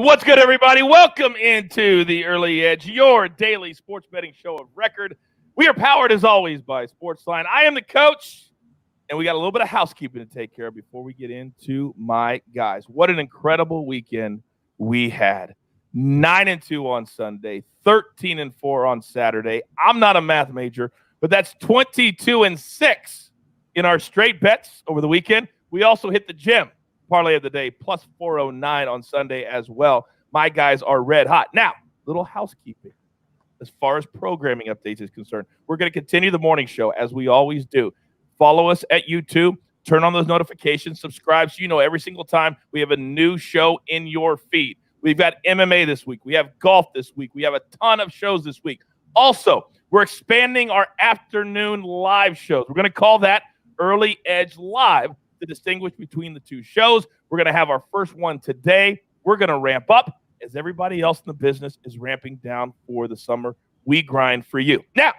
What's good, everybody? Welcome into the Early Edge, your daily sports betting show of record. We are powered, as always, by SportsLine. I am the coach, and we got a little bit of housekeeping to take care of before we get into my guys. What an incredible weekend we had. 9-2 on Sunday, 13-4 on Saturday. I'm not a math major, but that's 22-6 in our straight bets over the weekend. We also hit the gym. Parlay of the day, plus 409 on Sunday as well. My guys are red hot. Now, little housekeeping as far as programming updates is concerned. We're going to continue the morning show as we always do. Follow us at YouTube. Turn on those notifications. Subscribe so you know every single time we have a new show in your feed. We've got MMA this week. We have golf this week. We have a ton of shows this week. Also, we're expanding our afternoon live shows. We're going to call that Early Edge Live to distinguish between the two shows. We're going to have our first one today. We're going to ramp up as everybody else in the business is ramping down for the summer. We grind for you. Now,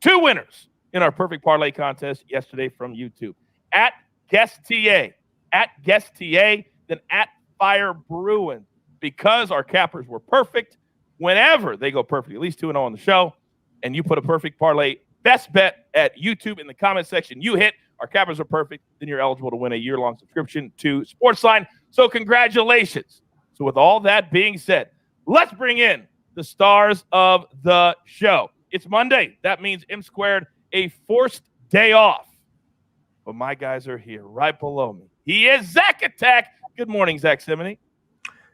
two winners in our perfect parlay contest yesterday from YouTube. At Guest TA, then at Fire Bruin. Because our cappers were perfect, whenever they go perfect, at least 2-0 on the show, and you put a perfect parlay best bet at YouTube in the comment section, you hit our cappers are perfect, then you're eligible to win a year-long subscription to SportsLine. So congratulations. So with all that being said, let's bring in the stars of the show. It's Monday. That means M squared, a forced day off. But my guys are here right below me. He is Zack Attack. Good morning, Zack Cimini.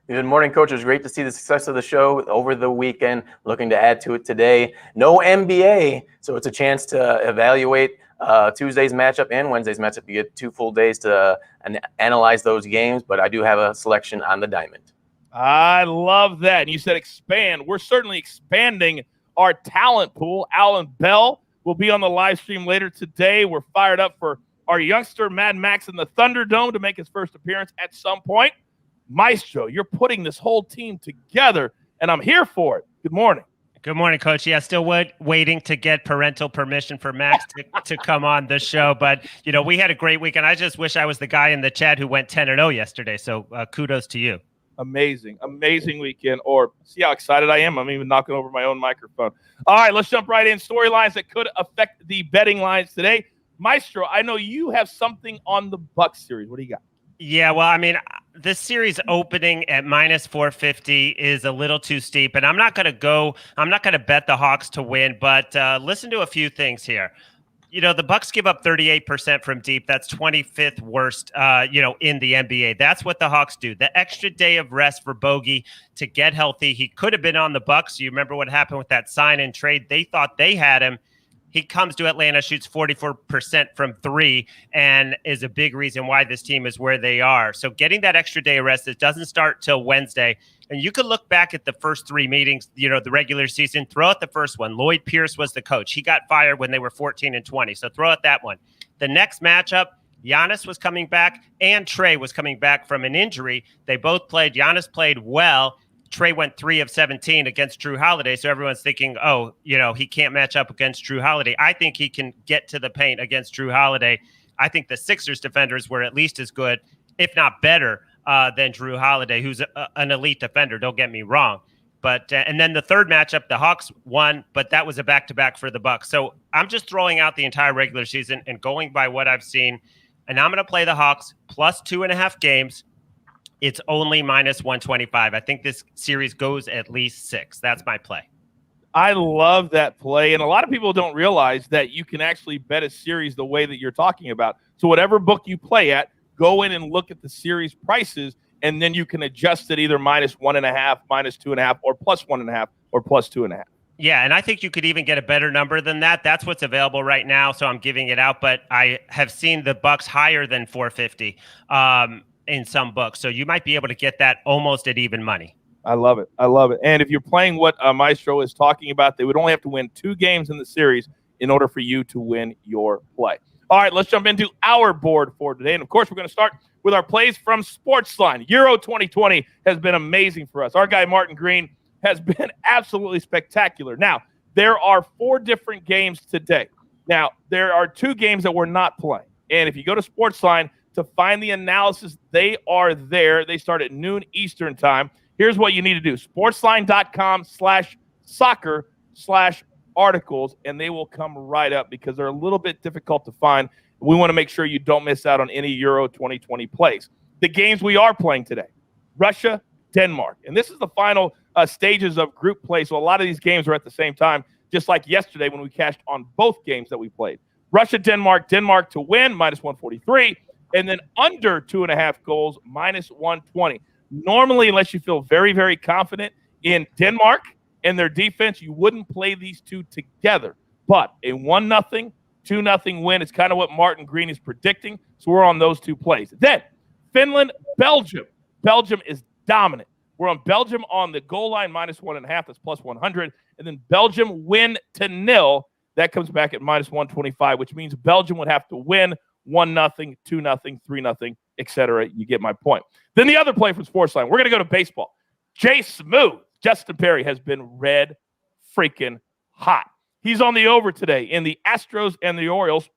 Good morning, Coach. It was great to see the success of the show over the weekend. Looking to add to it today. No NBA, so it's a chance to evaluate Tuesday's matchup and Wednesday's matchup. You get 2 full days to analyze those games, but I do have a selection on the diamond. I love that. And you said expand. We're certainly expanding our talent pool. Alan Bell will be on the live stream later today. We're fired up for our youngster Mad Max in the Thunderdome to make his first appearance at some point. Maestro, you're putting this whole team together, and I'm here for it. Good morning. Good morning, Coach. Yeah, still waiting to get parental permission for Max to come on the show. But, you know, we had a great weekend. I just wish I was the guy in the chat who went 10-0 yesterday. So kudos to you. Amazing weekend. Or see how excited I am? I'm even knocking over my own microphone. All right, let's jump right in. Storylines that could affect the betting lines today. Maestro, I know you have something on the Bucs series. What do you got? Yeah, well, I mean, this series opening at minus 450 is a little too steep, and I'm not going to bet the Hawks to win, but listen to a few things here. You know, the Bucs give up 38% from deep. That's 25th worst, in the NBA. That's what the Hawks do. The extra day of rest for Bogey to get healthy. He could have been on the Bucs. You remember what happened with that sign and trade? They thought they had him. He comes to Atlanta, shoots 44% from 3, and is a big reason why this team is where they are. So getting that extra day of rest, it doesn't start till Wednesday. And you could look back at the first 3 meetings, you know, the regular season. Throw out the first one. Lloyd Pierce was the coach. He got fired when they were 14-20. So throw out that one. The next matchup, Giannis was coming back and Trey was coming back from an injury. They both played. Giannis played well. Trey went 3 of 17 against Drew Holiday. So everyone's thinking, oh, you know, he can't match up against Drew Holiday. I think he can get to the paint against Drew Holiday. I think the Sixers defenders were at least as good, if not better, than Drew Holiday, who's an elite defender. Don't get me wrong. But and then the third matchup, the Hawks won, but that was a back-to-back for the Bucs. So I'm just throwing out the entire regular season and going by what I've seen. And I'm going to play the Hawks plus 2.5 games. It's only minus 125. I think this series goes at least 6. That's my play. I love that play. And a lot of people don't realize that you can actually bet a series the way that you're talking about. So whatever book you play at, go in and look at the series prices, and then you can adjust it either minus 1.5, minus 2.5, or plus 1.5, or plus 2.5. Yeah, and I think you could even get a better number than that. That's what's available right now, so I'm giving it out. But I have seen the Bucs higher than 450. In some books. So you might be able to get that almost at even money. I love it. And if you're playing what Maestro is talking about, they would only have to win 2 games in the series in order for you to win your play. All right, let's jump into our board for today. And, of course, we're going to start with our plays from SportsLine. Euro 2020 has been amazing for us. Our guy Martin Green has been absolutely spectacular. Now, there are 4 different games today. Now, there are 2 games that we're not playing. And if you go to SportsLine, to find the analysis, they are there. They start at noon Eastern time. here's what you need to do. sportsline.com/soccer/articles, and they will come right up because they're a little bit difficult to find. We want to make sure you don't miss out on any Euro 2020 plays. The games we are playing today, Russia, Denmark. And this is the final stages of group play, so a lot of these games are at the same time, just like yesterday when we cashed on both games that we played. Russia, Denmark, Denmark to win, -143, and then under 2.5 goals, -120. Normally, unless you feel very, very confident in Denmark and their defense, you wouldn't play these two together. But a 1-0, 2-0 win is kind of what Martin Green is predicting, so we're on those two plays. Then, Finland, Belgium. Belgium is dominant. We're on Belgium on the goal line, -1.5. That's +100. And then Belgium win to 0. That comes back at -125, which means Belgium would have to win 1-0, 2-0, 3-0, etc. You get my point. Then the other play from SportsLine. We're going to go to baseball. Jay Smooth, Justin Perry, has been red freaking hot. He's on the over today in the Astros and the Orioles.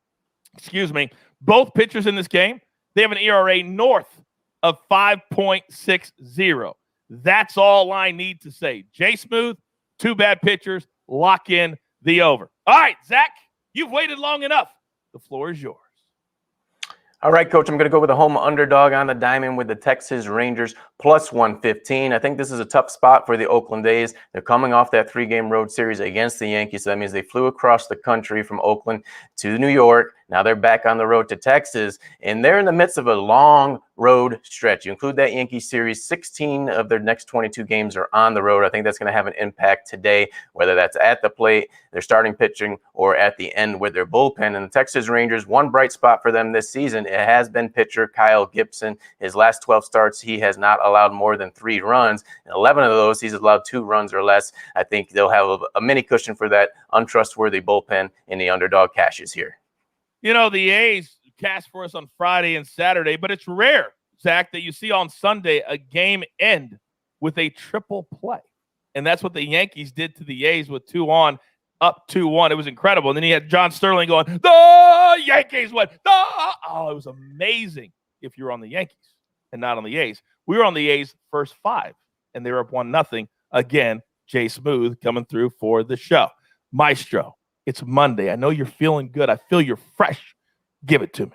Both pitchers in this game, they have an ERA north of 5.60. That's all I need to say. Jay Smooth, two bad pitchers, lock in the over. All right, Zach, you've waited long enough. The floor is yours. All right, Coach, I'm going to go with a home underdog on the diamond with the Texas Rangers +115. I think this is a tough spot for the Oakland A's. They're coming off that 3-game road series against the Yankees. So that means they flew across the country from Oakland to New York. Now they're back on the road to Texas, and they're in the midst of a long road stretch. You include that Yankee series, 16 of their next 22 games are on the road. I think that's going to have an impact today, whether that's at the plate, their starting pitching, or at the end with their bullpen. And the Texas Rangers, one bright spot for them this season, it has been pitcher Kyle Gibson. His last 12 starts, he has not allowed more than 3 runs. In 11 of those, he's allowed 2 runs or less. I think they'll have a mini cushion for that untrustworthy bullpen in the underdog cashes here. You know, the A's cast for us on Friday and Saturday, but it's rare, Zach, that you see on Sunday a game end with a triple play. And that's what the Yankees did to the A's with 2 on, up 2-1. It was incredible. And then he had John Sterling going, the Yankees win. Oh, it was amazing if you're on the Yankees and not on the A's. We were on the A's first 5, and they were up 1-0. Again, Jay Smooth coming through for the show. Maestro. It's Monday. I know you're feeling good. I feel you're fresh. Give it to me.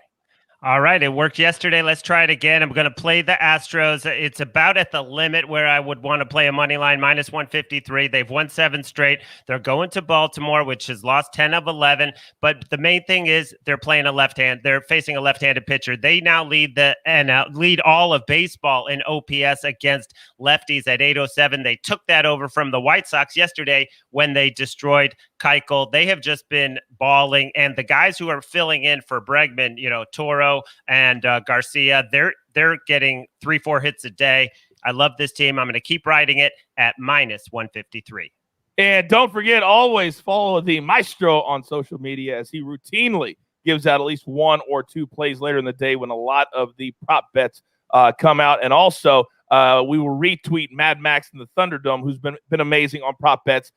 All right. It worked yesterday. Let's try it again. I'm going to play the Astros. It's about at the limit where I would want to play a money line, -153. They've won 7 straight. They're going to Baltimore, which has lost 10 of 11. But the main thing is they're playing they're facing a left-handed pitcher. They now lead lead all of baseball in OPS against lefties at 807. They took that over from the White Sox yesterday when they destroyed Keuchel. They have just been balling, and the guys who are filling in for Bregman, Toro and Garcia, they're getting 3-4 hits a day. I love this team. I'm going to keep riding it at -153. And don't forget, always follow the Maestro on social media as he routinely gives out at least 1 or 2 plays later in the day when a lot of the prop bets come out. And also, we will retweet Mad Max in the Thunderdome, who's been amazing on prop bets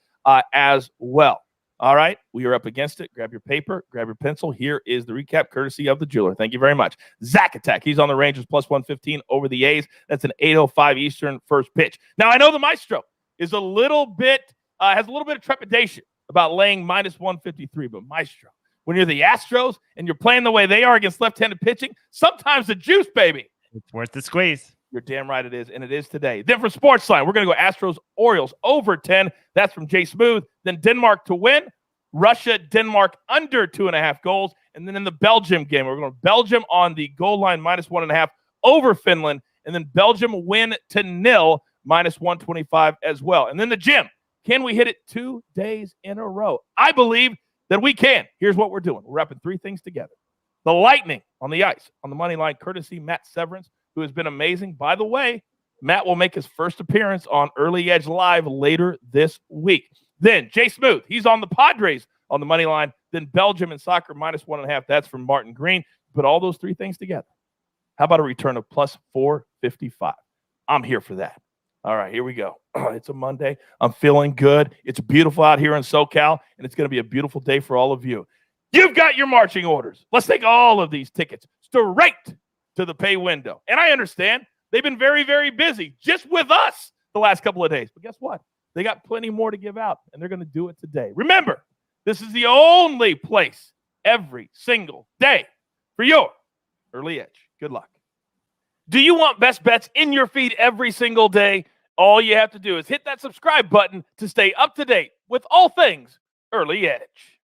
as well. All right, we are up against it. Grab your paper, grab your pencil. Here is the recap, courtesy of the jeweler. Thank you very much. Zack Attack, he's on the Rangers +115 over the A's. That's an 8:05 Eastern first pitch. Now, I know the Maestro is has a little bit of trepidation about laying -153, but Maestro, when you're the Astros and you're playing the way they are against left-handed pitching, sometimes the juice, baby. It's worth the squeeze. You're damn right it is, and it is today. Then for SportsLine, we're going to go Astros, Orioles over 10. That's from Jay Smooth. Then Denmark to win. Russia, Denmark under 2.5 goals. And then in the Belgium game, we're going to Belgium on the goal line -1.5 over Finland. And then Belgium win to 0 -125 as well. And then the gym. Can we hit it 2 days in a row? I believe that we can. Here's what we're doing. We're wrapping 3 things together. The Lightning on the ice, on the money line, courtesy Matt Severance, who has been amazing. By the way, Matt will make his first appearance on Early Edge Live later this week. Then Jay Smooth, he's on the Padres on the money line. Then Belgium and soccer -1.5. That's from Martin Green. Put all those 3 things together. How about a return of +455? I'm here for that. All right, here we go. It's a Monday. I'm feeling good. It's beautiful out here in SoCal, and it's going to be a beautiful day for all of you. You've got your marching orders. Let's take all of these tickets straight to the pay window. And I understand they've been very, very busy just with us the last couple of days. But guess what? They got plenty more to give out, and they're going to do it today. Remember, this is the only place every single day for your early edge. Good luck. Do you want best bets in your feed every single day? All you have to do is hit that subscribe button to stay up to date with all things early edge.